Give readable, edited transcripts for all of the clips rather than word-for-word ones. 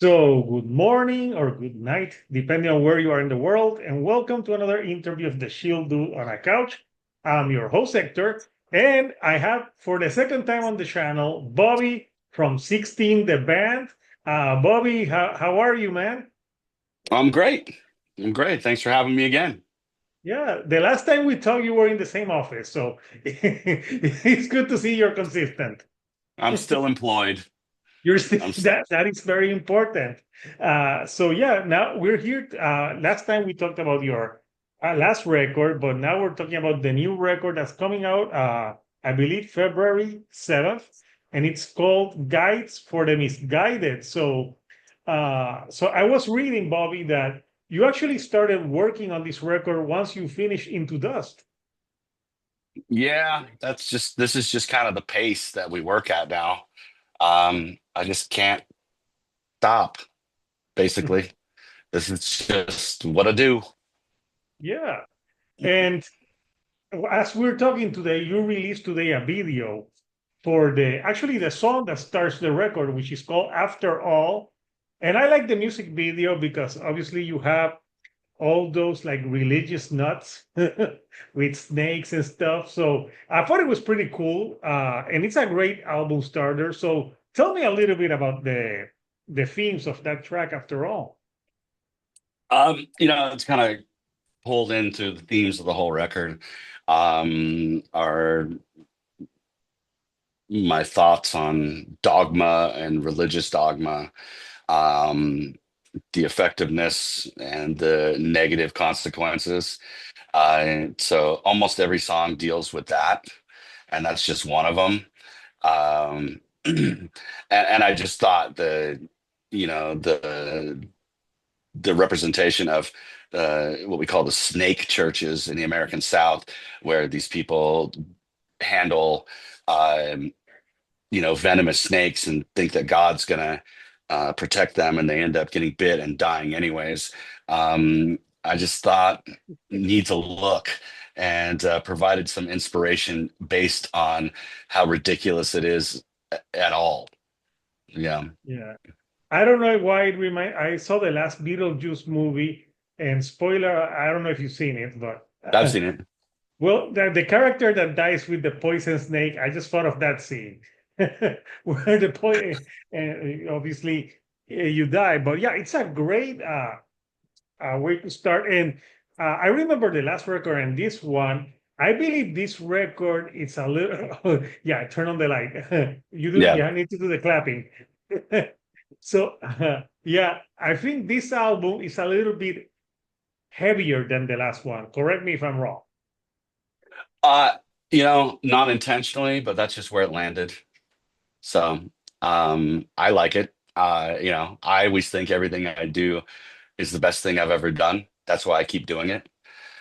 So, good morning or good night, depending on where you are in the world, and welcome to another interview of the Shield Dude on a Couch. I'm your host, Hector, and I have for the second time on the channel Bobby from 16 the band. Bobby, how are you, man? I'm great. I'm great. Thanks for having me again. Yeah, the last time we talked, you were in the same office, so it's good to see you're consistent. I'm still employed. You're still, I'm s- that is very important. So yeah, now we're here. Last time we talked about your last record, but now we're talking about the new record that's coming out. I believe February 7th, and it's called Guides for the Misguided. So I was reading, Bobby, that you actually started working on this record once you finished Into Dust. yeah, this is just kind of the pace that we work at now. I just can't stop, basically. This is just what I do. Yeah, and as we're talking today, you released today a video for the song that starts the record, which is called After All. And I like the music video because obviously you have all those like religious nuts with snakes and stuff. So I thought it was pretty cool. And it's a great album starter. So tell me a little bit about the themes of that track After All. It's kind of pulled into the themes of the whole record. Are my thoughts on dogma and religious dogma, um, the effectiveness and the negative consequences. So almost every song deals with that, and that's just one of them. And I just thought you know, the representation of what we call the snake churches in the American South, where these people handle, um, venomous snakes and think that God's gonna protect them, and they end up getting bit and dying anyways. I just thought need to look and provided some inspiration based on how ridiculous it is at all. Yeah, Yeah. I don't know why I saw the last Beetlejuice movie, and spoiler, I don't know if you've seen it, but I've seen it. well, the character that dies with the poison snake, I just thought of that scene where the poison, and obviously you die. But yeah, it's a great way to start. And I remember the last record and this one. I believe this record is a little. Yeah, turn on the light. You do. Yeah. Yeah, I need to do the clapping. So yeah, I think this album is a little bit heavier than the last one. Correct me if I'm wrong. Uh, not intentionally, but that's just where it landed. So, I like it. I always think everything I do is the best thing I've ever done. That's why I keep doing it.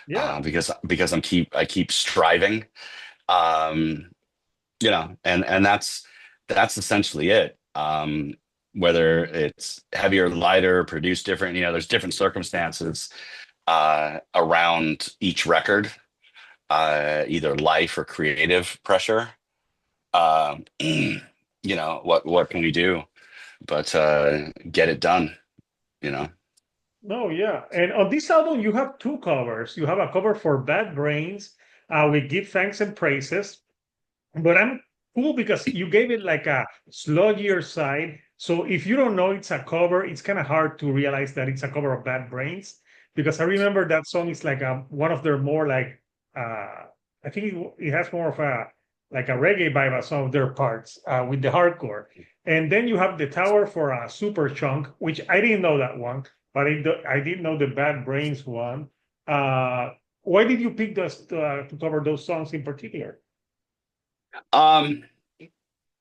Yeah. Because I keep striving. Um, and that's essentially it. Whether it's heavier, lighter, produced different, there's different circumstances around each record, either life or creative pressure. What can we do but get it done, you know? No, yeah. And on this album, you have two covers. You have a cover for Bad Brains, with Give Thanks and Praises. But I'm cool because you gave it like a sluggier side. So if you don't know it's a cover, it's kind of hard to realize that it's a cover of Bad Brains. Because I remember that song is like one of their more like I think it has more of a like a reggae vibe as some of their parts with the hardcore. And then you have the Tower for a Super Chunk, which I didn't know that one, but I did know the Bad Brains one. Uh, why did you pick those to cover those songs in particular? um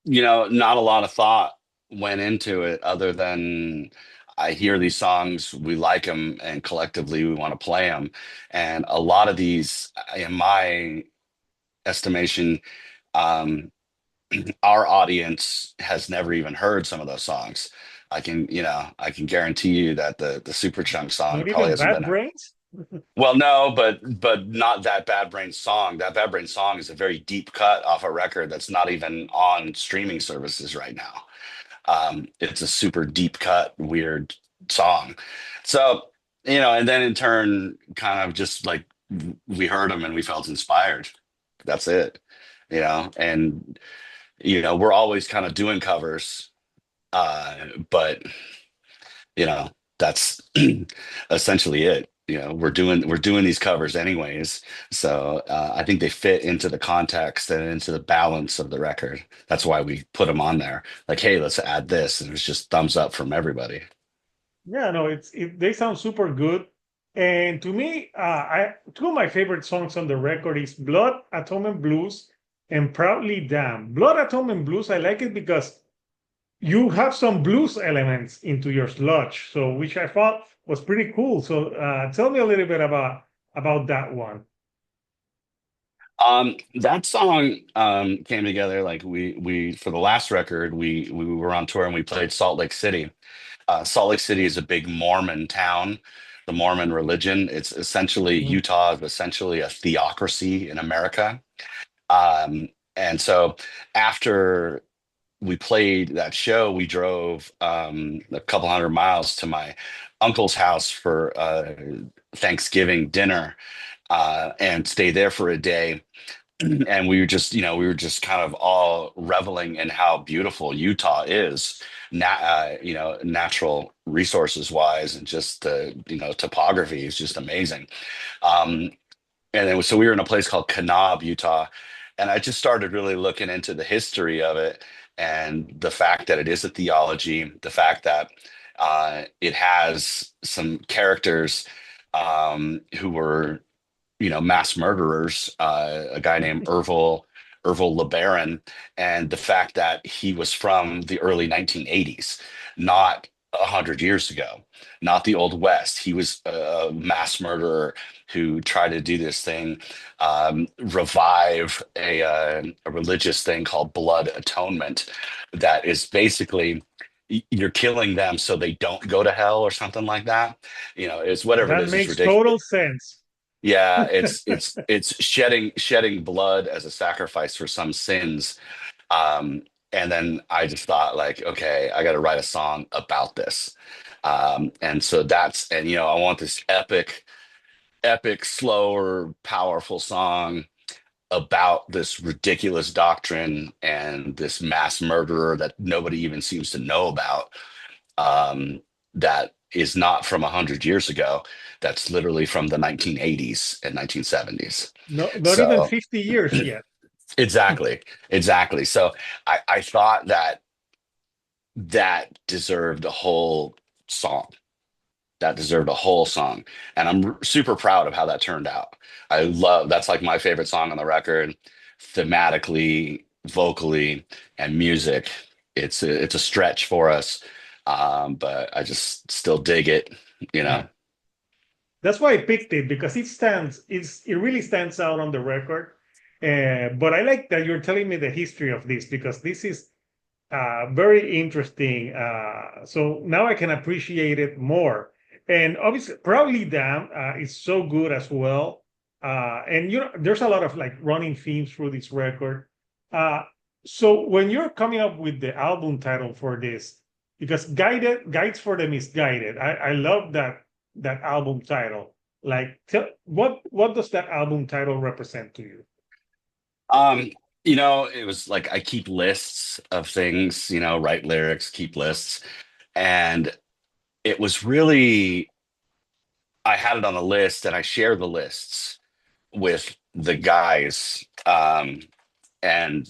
Not a lot of thought went into it other than I hear these songs, we like them, and collectively we want to play them. And a lot of these, in my estimation, um our audience has never even heard some of those songs. I can guarantee you that the Super Chunk song Not probably even hasn't Bad been. Brains? Well, no, but not that Bad Brain song. That Bad Brain song is a very deep cut off a record that's not even on streaming services right now. It's a super deep cut, weird song. So, and then in turn, kind of just like we heard them and we felt inspired. That's it, and we're always kind of doing covers, but you know, that's essentially it. We're doing these covers anyways. So I think they fit into the context and into the balance of the record. That's why we put them on there. Like, hey, let's add this, and it's just thumbs up from everybody. Yeah, no, they sound super good. And to me, I two of my favorite songs on the record is Blood Atonement Blues and Proudly Damned. Blood Atonement Blues, I like it because you have some blues elements into your sludge, so which I thought was pretty cool. So tell me a little bit about that one. That song came together like we for the last record we were on tour and we played Salt Lake City. Salt Lake City is a big Mormon town, the Mormon religion. It's essentially Mhm. Utah is essentially a theocracy in America. And so after we played that show, we drove a couple hundred miles to my uncle's house for Thanksgiving dinner and stayed there for a day. And we were just kind of all reveling in how beautiful Utah is, natural resources wise, and just the topography is just amazing. Um, and then so we were in a place called Kanab, Utah, and I just started really looking into the history of it and the fact that it is a theology, the fact that it has some characters who were mass murderers, a guy named Ervil LeBaron, and the fact that he was from the early 1980s, not 100 years ago, not the Old West. He was a mass murderer who tried to do this thing, revive a religious thing called blood atonement, that is basically you're killing them so they don't go to hell or something like that. It's whatever it That is. It's makes ridiculous. total sense. Yeah, it's shedding blood as a sacrifice for some sins. Um, and then I just thought like, okay, I got to write a song about this. And so I want this epic, slower, powerful song about this ridiculous doctrine and this mass murderer that nobody even seems to know about. That is not from 100 years ago. That's literally from the 1980s and 1970s. No, not even So 50 years yet. exactly. So I thought that deserved a whole song. That deserved a whole song, and I'm super proud of how that turned out. That's like my favorite song on the record, thematically, vocally, and music. It's a stretch for us, but I just still dig it. You know. That's why I picked it because it really stands out on the record. But I like that you're telling me the history of this because this is very interesting. So now I can appreciate it more. And obviously, Proudly Damn is so good as well. And there's a lot of like running themes through this record. Uh, so when you're coming up with the album title for this, because Guides for the Misguided, I love that album title. Like, what does that album title represent to you? Um, it was like I keep lists of things. Write lyrics, keep lists, and it was really I had it on a list, and I share the lists with the guys. And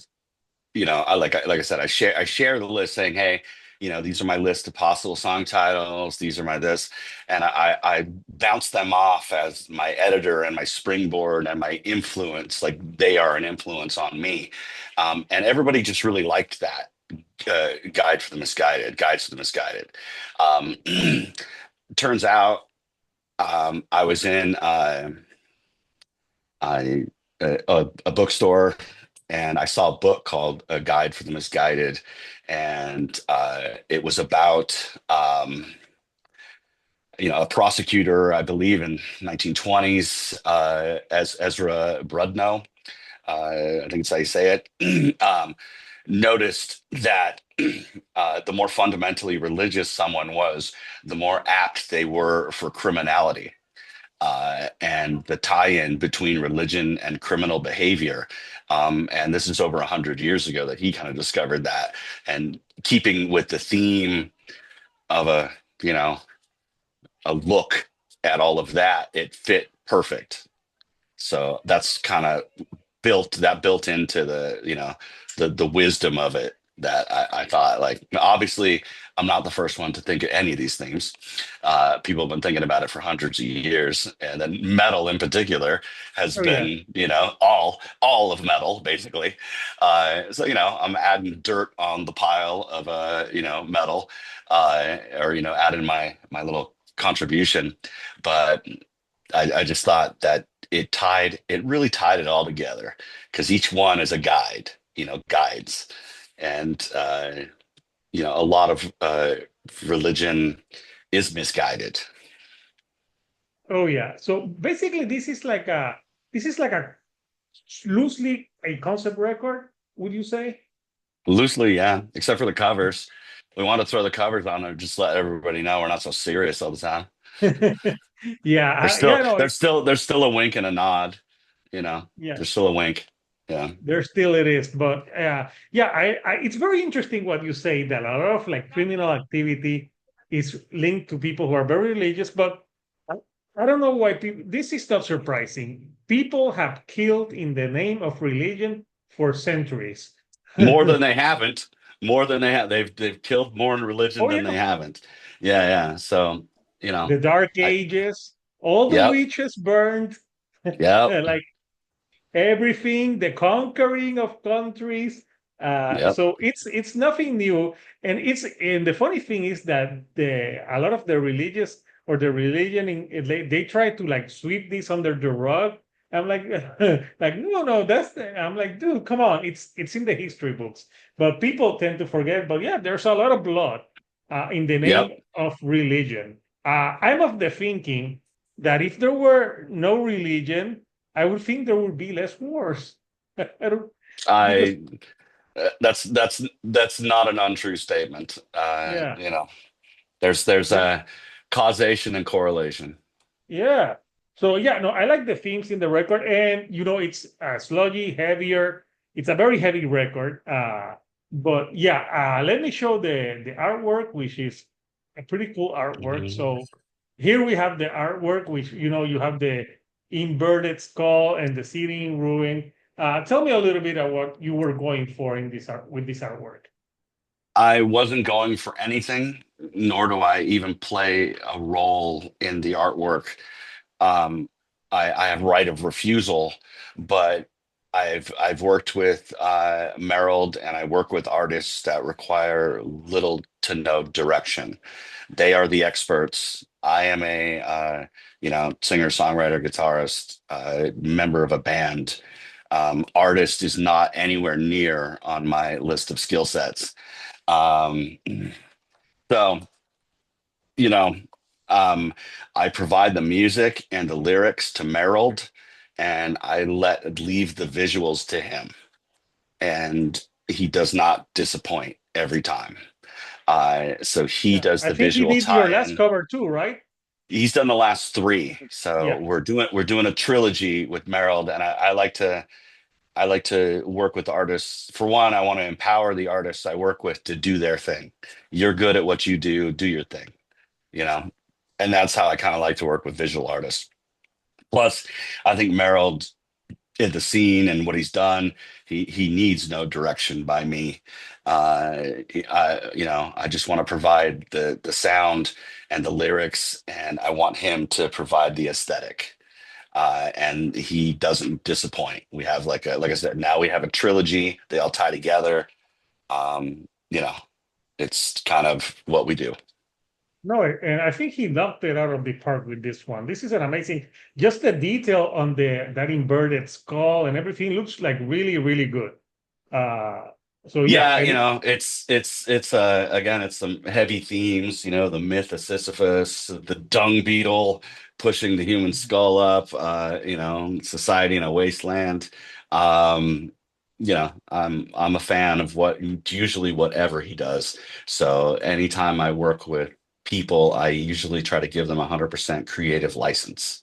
like I said, I share the list saying, hey, these are my list of possible song titles. These are my this, and I bounce them off as my editor and my springboard and my influence. Like they are an influence on me, and everybody just really liked that Guides for the Misguided. Um, turns out I was in I a bookstore and I saw a book called A Guide for the Misguided, and it was about a prosecutor, I believe, in 1920s, as Ezra Brudno. I think it's how you say it. noticed that the more fundamentally religious someone was, the more apt they were for criminality. And the tie-in between religion and criminal behavior. And this is over 100 years ago that he kind of discovered that. And keeping with the theme of you know, a look at all of that, it fit perfect. So that's kind of built into the wisdom of it that I thought, like, obviously I'm not the first one to think of any of these things. People have been thinking about it for hundreds of years, and then metal in particular has Oh yeah. been, all of metal basically. So I'm adding dirt on the pile of metal, or adding my little contribution. But I just thought that it really tied it all together, because each one is a guide, guides. And a lot of religion is misguided. Oh yeah. So basically, this is like a loosely a concept record. Would you say? Loosely, yeah, except for the covers. We want to throw the covers on there, just let everybody know we're not so serious all the time. Yeah. There's still Yeah. No. there's still a wink and a nod, Yeah. there's still a wink. Yeah. There still it is, but yeah, it's very interesting what you say that a lot of like criminal activity is linked to people who are very religious. But I, I don't know why people. This is not surprising. People have killed in the name of religion for centuries. More than they haven't. More than they have. They've killed more in religion Oh than yeah, they haven't. Yeah, yeah. So, the Dark I Ages, all the yep, witches burned, yep, like everything, the conquering of countries. yep. So it's nothing new, and the funny thing is that a lot of the religious or the religion they try to like sweep this under the rug. I'm like, like no, I'm like, dude, come on, it's in the history books, but people tend to forget. But yeah, there's a lot of blood in the name Yep. of religion. I'm of the thinking that if there were no religion, I would think there would be less wars. I don't, because I that's not an untrue statement. yeah, There's there, a causation and correlation. yeah. So yeah, no, I like the themes in the record, and it's sludgy, heavier. It's a very heavy record. But yeah, let me show the artwork, which is a pretty cool artwork. Mhm. So here we have the artwork, which you have the inverted skull and the sitting ruin. Tell me a little bit of what you were going for in this art with this artwork. I wasn't going for anything, nor do I even play a role in the artwork. Um, I have right of refusal, but I've worked with Merrill, and I work with artists that require little to no direction. They are the experts. I am a singer, songwriter, guitarist, member of a band. Artist is not anywhere near on my list of skill sets. Um, so you know, um, I provide the music and the lyrics to Merrill, and I leave the visuals to him, and he does not disappoint every time. So he Yeah, does I the think he visual did your last tie-in. cover too, right? He's done the last three, so Yeah. we're doing a trilogy with Merrill, and I like to work with artists. For one, I want to empower the artists I work with to do their thing. You're good at what you do, do your thing, you know? And that's how I kind of like to work with visual artists. Plus, I think Merrill in the scene and what he's done, he needs no direction by me. I just want to provide the sound and the lyrics, and I want him to provide the aesthetic. And he doesn't disappoint. We have like I said, now we have a trilogy. They all tie together. It's kind of what we do. No, and I think he knocked it out of the park with this one. This is an amazing, just the detail on that inverted skull and everything looks like really, really good. Uh, so yeah, Yeah, and it's again, it's some heavy themes, the myth of Sisyphus, the dung beetle pushing the human skull up, society in a wasteland. Um, I'm a fan of what usually whatever he does. So anytime I work with people, I usually try to give them 100% creative license.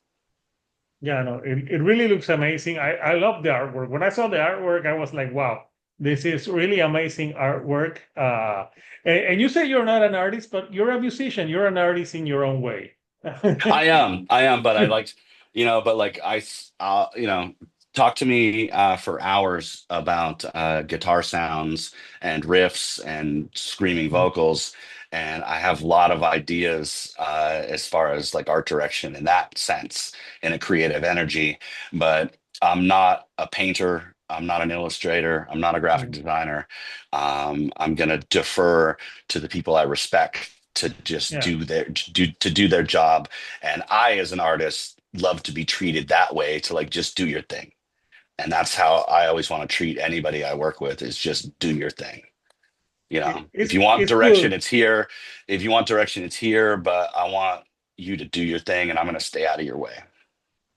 Yeah, no, it really looks amazing. I love the artwork. When I saw the artwork, I was like, wow, this is really amazing artwork. And you say you're not an artist, but you're a musician. You're an artist in your own way. I am, but I liked, but like talk to me for hours about guitar sounds and riffs and screaming vocals, and I have a lot of ideas as far as like art direction in that sense, in a creative energy. But I'm not a painter. I'm not an illustrator. I'm not a graphic designer. I'm gonna defer to the people I respect to just Yeah. do their job. And I, as an artist, love to be treated that way, to like just do your thing. And that's how I always want to treat anybody I work with, is just do your thing. If you want It's direction, good. it's here. If you want direction, it's here. But I want you to do your thing, and I'm going to stay out of your way.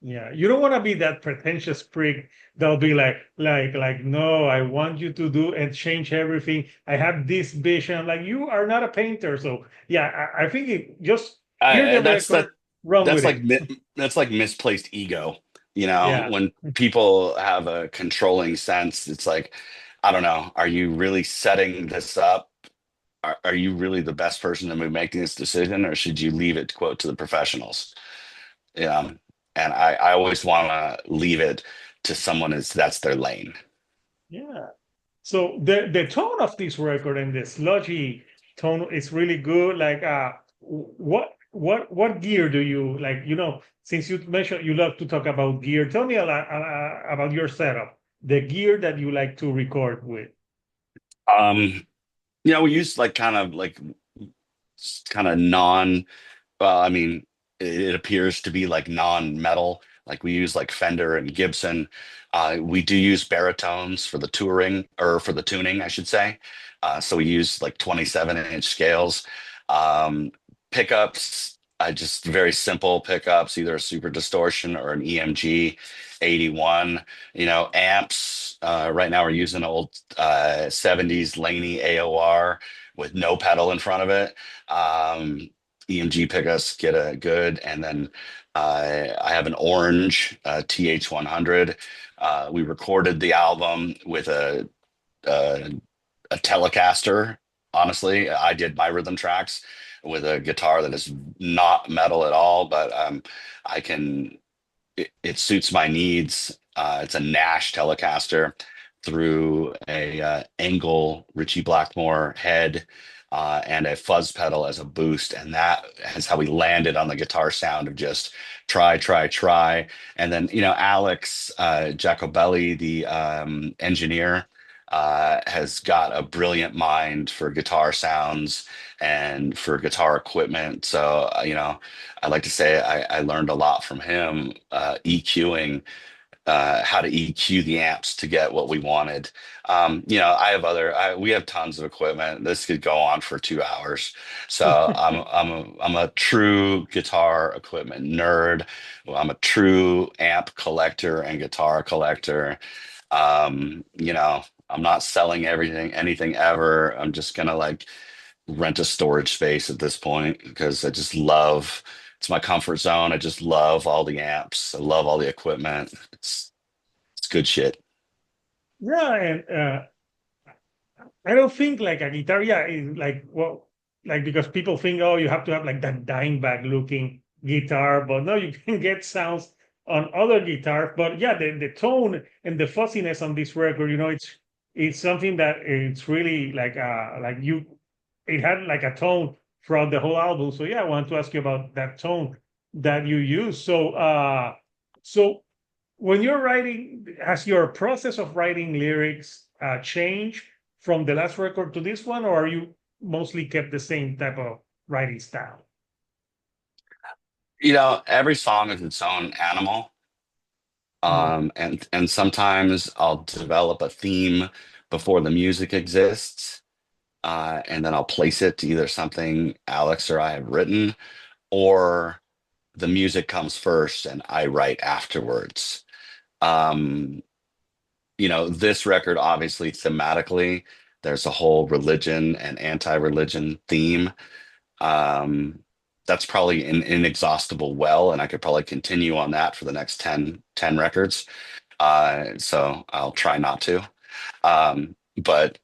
Yeah, you don't want to be that pretentious prick that'll be like, no, I want you to do and change everything. I have this vision. Like, you are not a painter, so yeah, I think just hear the That's that. record, run with That's like it. that's like misplaced ego. Yeah, When people have a controlling sense, it's like, I don't know. Are you really setting this up? Are you really the best person to be making this decision, or should you leave it, quote, to the professionals? Yeah. And I always want to leave it to someone that's their lane. yeah. So the tone of this record and the sludgy tone is really good. Like, what gear do you like? Since you mentioned you love to talk about gear, tell me a lot about your setup, the gear that you like to record with. Um, we use like kind of non, well, I mean, it appears to be like non-metal. Like we use like Fender and Gibson. We do use baritones for the touring, or for the tuning, I should say. So we use like 27-inch scales. Pickups, just very simple pickups, either a super distortion or an EMG 81. Amps. Right now we're using old 70s Laney AOR with no pedal in front of it. EMG pickups get a good, and then I have an orange TH100. We recorded the album with a, a Telecaster. Honestly, I did my rhythm tracks with a guitar that is not metal at all, but I can. It suits my needs. It's a Nash Telecaster through a Engel Ritchie Blackmore head, and a fuzz pedal as a boost, and that is how we landed on the guitar sound of just try, try, try. And then Alex Jacobelli, the engineer, has got a brilliant mind for guitar sounds and for guitar equipment. So I like to say I learned a lot from him, EQing, how to EQ the amps to get what we wanted. We have tons of equipment. This could go on for 2 hours. So I'm a true guitar equipment nerd. I'm a true amp collector and guitar collector. I'm not selling anything ever. I'm just gonna like rent a storage space at this point, because I just love, it's my comfort zone. I just love all the amps. I love all the equipment. It's good shit. Yeah, and I don't think like a guitar, yeah, is like, well, like, because people think, oh, you have to have like that Dimebag looking guitar, but no, you can get sounds on other guitars. But yeah, the tone and the fuzziness on this record, it's something that it's really like it had like a tone throughout the whole album. So yeah, I want to ask you about that tone that you use. So when you're writing, has your process of writing lyrics changed from the last record to this one, or are you mostly kept the same type of writing style? Every song is its own animal. Mm. And sometimes I'll develop a theme before the music exists. And then I'll place it to either something Alex or I have written, or the music comes first and I write afterwards. Um, this record, obviously thematically, there's a whole religion and anti-religion theme. Um, that's probably an inexhaustible well, and I could probably continue on that for the next ten records. So I'll try not to. But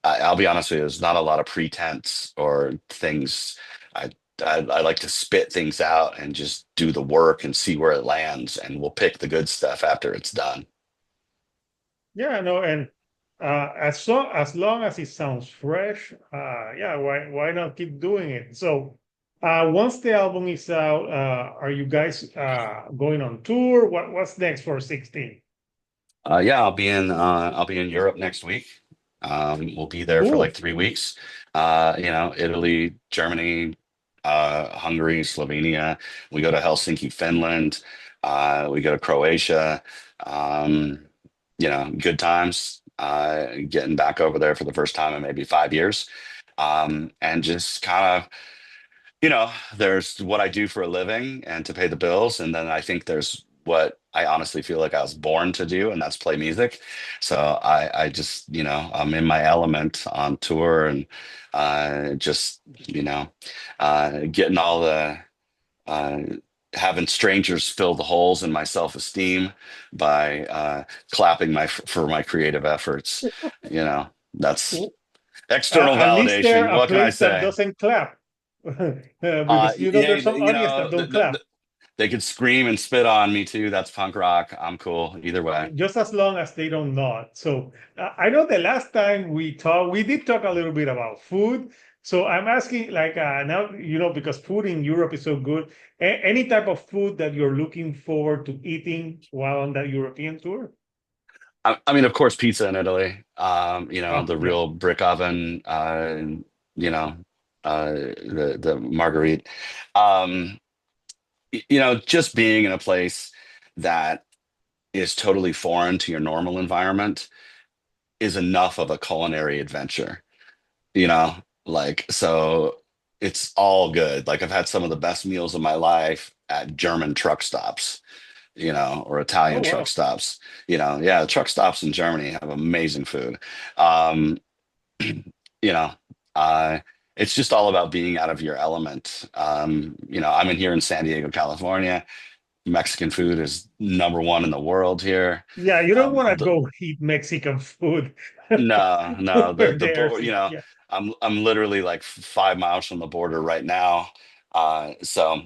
I'll be honest with you, there's not a lot of pretense or things. I, I like to spit things out and just do the work and see where it lands, and we'll pick the good stuff after it's done. Yeah, no, and as long as it sounds fresh, yeah, why not keep doing it? So, once the album is out, are you guys going on tour? What's next for 16? Yeah, I'll be in Europe next week. We'll be there for like Cool. 3 weeks. Italy, Germany, Hungary, Slovenia. We go to Helsinki, Finland. We go to Croatia. Um, good times. Getting back over there for the first time in maybe 5 years. And just kind of there's what I do for a living and to pay the bills, and then I think there's what I honestly feel like I was born to do, and that's play music. So I just, I'm in my element on tour, and just, getting all the uh, having strangers fill the holes in my self-esteem by clapping for my creative efforts. That's external At least there validation. a What can I place that say? doesn't clap, because Yeah, there's some audience that don't clap. they could scream and spit on me too. That's punk rock. I'm cool either way. Just as long as they don't nod. So I know the last time we talked, we did talk a little bit about food. So I'm asking, like, now, because food in Europe is so good, any type of food that you're looking forward to eating while on that European tour? I mean, of course, pizza in Italy. Oh, The yeah. real brick oven. You know, the marguerite. Um, just being in a place that is totally foreign to your normal environment is enough of a culinary adventure. you know, so it's all good. Like I've had some of the best meals of my life at German truck stops, or Oh, Italian truck wow. stops. Yeah, the truck stops in Germany have amazing food. Um, you know, uh, it's just all about being out of your element. I'm in here in San Diego, California. Mexican food is number one in the world here. Yeah, you don't Um, want to the, go eat Mexican food. No, no, Over the there. border, So, yeah. I'm literally like 5 miles from the border right now. So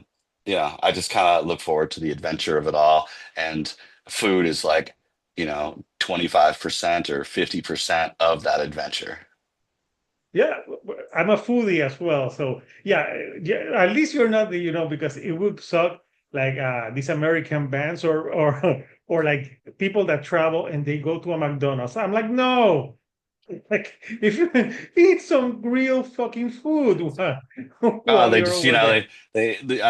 I just kind of look forward to the adventure of it all. And food is like, 25% or 50% of that adventure. Yeah, I'm a foodie as well. So yeah, yeah, at least you're not because it would suck like these American bands or or like people that travel and they go to a McDonald's. I'm like, no, like if you eat some real fucking food while They you're just, over there.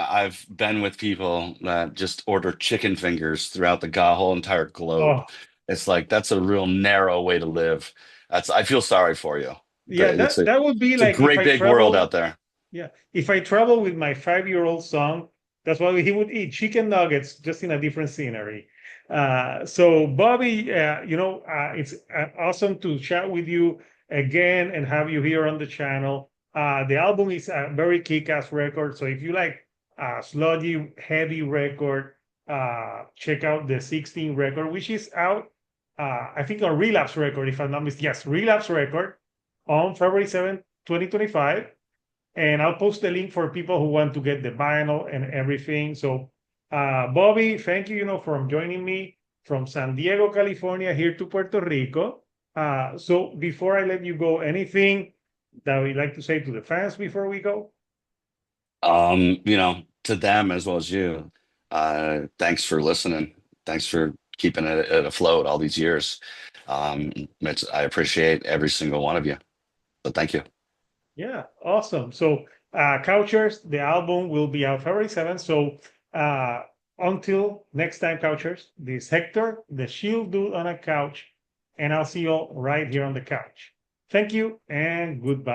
I've been with people that just order chicken fingers throughout the whole entire globe. Oh, It's like that's a real narrow way to live. I feel sorry for you. yeah, that would be It's a like if great I big world travel. out there. Yeah, if I travel with my 5-year-old son, that's why he would eat chicken nuggets just in a different scenery. So, Bobby, it's awesome to chat with you again and have you here on the channel. The album is a very kick-ass record. So, if you like sludgy, heavy record, check out the 16 record, which is out, I think, on Relapse Record, if I'm not mistaken. Yes, Relapse Record on February 7th, 2025. And I'll post the link for people who want to get the vinyl and everything. So, Bobby, thank you, for joining me from San Diego, California, here to Puerto Rico. So before I let you go, anything that we'd like to say to the fans before we go? To them as well as you, thanks for listening. Thanks for keeping it afloat all these years. I appreciate every single one of you. So thank you. Yeah, awesome. So, Couchers, the album will be out February 7th. So, until next time, Couchers, this is Hector, the shield dude on a couch, and I'll see you all right here on the couch. Thank you and goodbye.